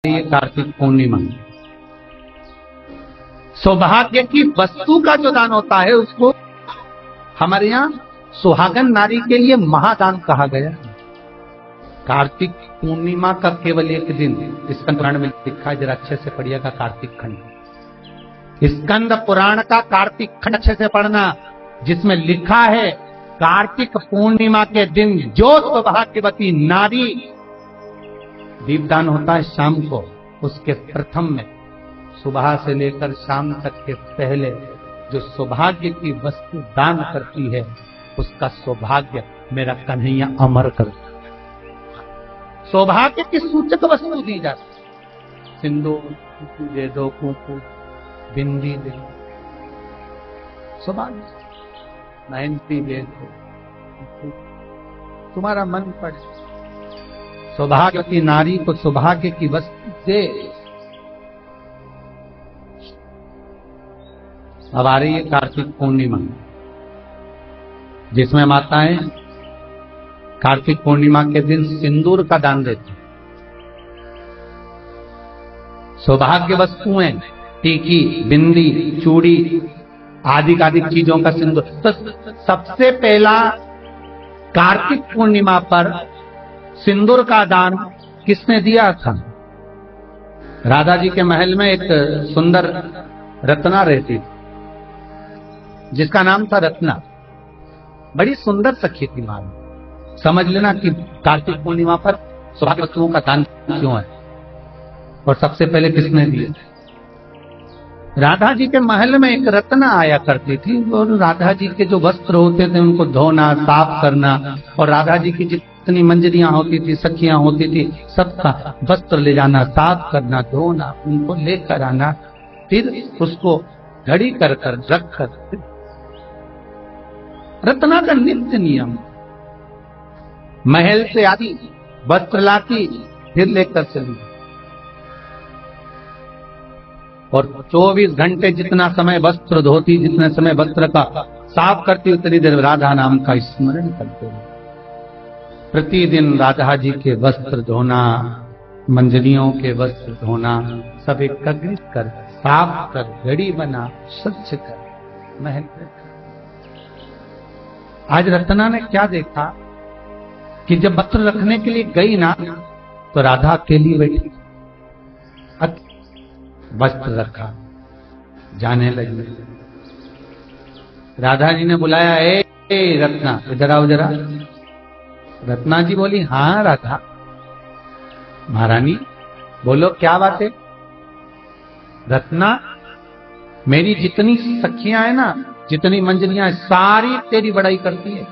ये कार्तिक पूर्णिमा सौभाग्य की वस्तु का जो दान होता है उसको हमारे यहाँ सुहागन नारी के लिए महादान कहा गया। कार्तिक पूर्णिमा का केवल एक दिन स्कंद पुराण में लिखा है, जरा अच्छे से पढ़िएगा कार्तिक खंड। स्कंद पुराण का कार्तिक खंड अच्छे से पढ़ना, जिसमें लिखा है कार्तिक पूर्णिमा के दिन जो सौभाग्यवती नारी, दीपदान होता है शाम को, उसके प्रथम में सुबह से लेकर शाम तक के पहले जो सौभाग्य की वस्तु दान करती है उसका सौभाग्य मेरा कन्हैया अमर करता है। सौभाग्य की सूचक वस्तु दी जाती है, सिंदूर दे दो, कुंकू बिंदी दे दो, सौभाग्य मेहंदी दे दो, तुम्हारा मन पड़े। सौभाग्यवती नारी को सौभाग्य की वस्तु दे। अब आ रही है कार्तिक पूर्णिमा, जिसमें माताएं कार्तिक पूर्णिमा के दिन सिंदूर का दान देती। सौभाग्य वस्तुएं टीकी, बिंदी, चूड़ी आदि चीजों का सिंदूर। तो सबसे पहला कार्तिक पूर्णिमा पर सिंदूर का दान किसने दिया था? राधा जी के महल में एक सुंदर रत्ना रहती थी, जिसका नाम था रत्ना। बड़ी सुंदर सखी थी मां। समझ लेना कि कार्तिक पूर्णिमा पर सौभाग्य वस्तुओं का दान क्यों है और सबसे पहले किसने दिए। राधा जी के महल में एक रत्ना आया करती थी और राधा जी के जो वस्त्र होते थे उनको धोना, साफ करना, और राधा जी की जितनी मंजरियां होती थी, सखियां होती थी, सबका वस्त्र ले जाना, साफ करना, धोना, उनको लेकर आना, फिर उसको घड़ी कर रख कर। रत्ना का नित्य नियम, महल से आती, वस्त्र लाती, फिर लेकर चली, और 24 घंटे जितना समय वस्त्र धोती, जितने समय वस्त्र का साफ करती, उतनी देर राधा नाम का स्मरण करते हुए प्रतिदिन राधा जी के वस्त्र धोना, मंजरियों के वस्त्र धोना, सब एकत्रित कर, साफ कर, घड़ी बना, स्वच्छ कर, महल कर। आज रत्ना ने क्या देखा कि जब वस्त्र रखने के लिए गई ना, तो राधा अकेली बैठी, वस्त्र रखा, जाने लगी। राधा जी ने बुलाया, ए रत्ना इधर आओ जरा। रत्ना जी बोली, हाँ राधा। महारानी बोलो क्या बात है। रत्ना, मेरी जितनी सखियां है ना, जितनी मंजरियां, सारी तेरी बड़ाई करती है।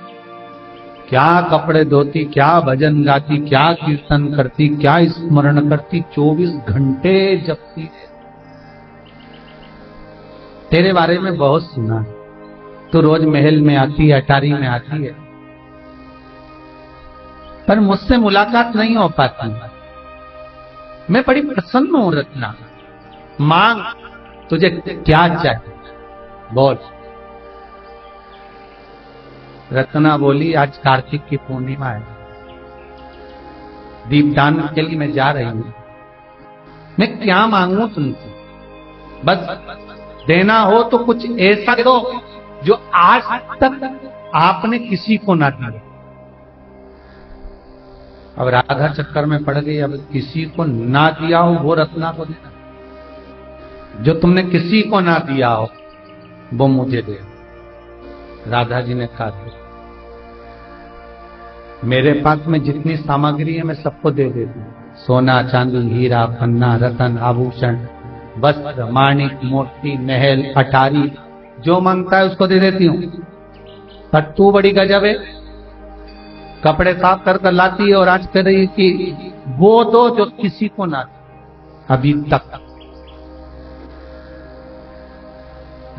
क्या कपड़े धोती, क्या भजन गाती, क्या कीर्तन करती, क्या स्मरण करती, 24 घंटे जपती है। तेरे बारे में बहुत सुना, तू रोज महल में आती है, अटारी में आती है, पर मुझसे मुलाकात नहीं हो पाती। मैं बड़ी प्रसन्न हूं रत्ना, मांग तुझे क्या चाहिए बोल। रत्ना बोली, आज कार्तिक की पूर्णिमा है, दीपदान के लिए मैं जा रही हूं, मैं क्या मांगू तुमसे? बस देना हो तो कुछ ऐसा दो जो आज तक आपने किसी को ना दिया। अब राधा चक्कर में पड़ गई, अब किसी को ना दिया हो वो रत्ना को देना, जो तुमने किसी को ना दिया हो वो मुझे दे। राधा जी ने कहा, मेरे पास में जितनी सामग्री है मैं सबको दे देती हूँ, सोना, चांदी, हीरा, पन्ना, रतन, आभूषण, वस्त्र, माणिक, मोती, महल, अटारी, जो मांगता है उसको दे देती हूँ। पर तू बड़ी गजब है, कपड़े साफ कर लाती है और आज कह रही कि वो दो जो किसी को ना दे अभी तक।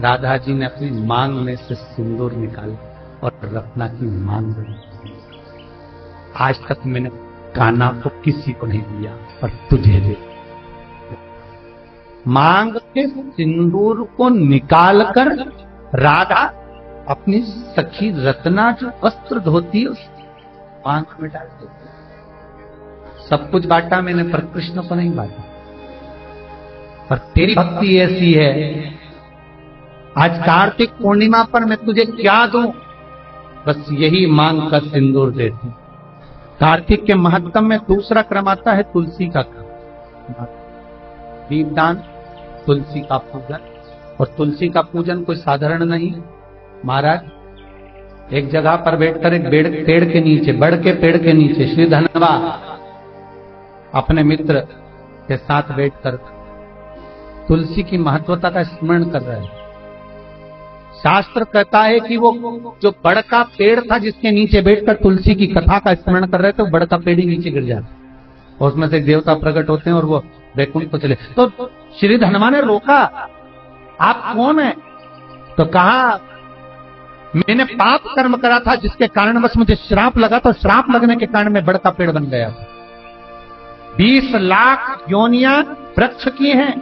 राधा जी ने अपनी मांग में से सिंदूर निकाला और रत्ना की मांग रही, आज तक मैंने कान्हा को किसी को नहीं दिया, पर तुझे दे। मांग के सिंदूर को निकालकर राधा अपनी सखी रत्ना जो वस्त्र धोती है उसकी मांग में डाल देती। सब कुछ बांटा मैंने, पर कृष्ण को नहीं बांटा। पर तेरी भक्ति ऐसी है, आज कार्तिक पूर्णिमा पर मैं तुझे क्या दूं, बस यही मांग कर सिंदूर देती। कार्तिक के महत्व में दूसरा क्रम आता है तुलसी का क्रम, दीपदान, तुलसी का पूजन। और तुलसी का पूजन कोई साधारण नहीं महाराज। एक जगह पर बैठकर एक पेड़ के नीचे, बड़ के पेड़ के नीचे श्री धनवा अपने मित्र के साथ बैठकर तुलसी की महत्वता का स्मरण कर रहे हैं। शास्त्र कहता है कि वो जो बड़ का पेड़ था जिसके नीचे बैठकर तुलसी की कथा का स्मरण कर रहे थे, वो बड़ का पेड़ ही नीचे गिर जाता और उसमें से देवता प्रकट होते हैं और वो वैकुंठ को चले। तो श्री धनवा ने रोका, आप कौन है? तो कहा मैंने पाप कर्म करा था जिसके कारण बस मुझे श्राप लगा, तो श्राप लगने के कारण मैं बड़ का पेड़ बन गया। 20 लाख योनियां वृक्ष की हैं,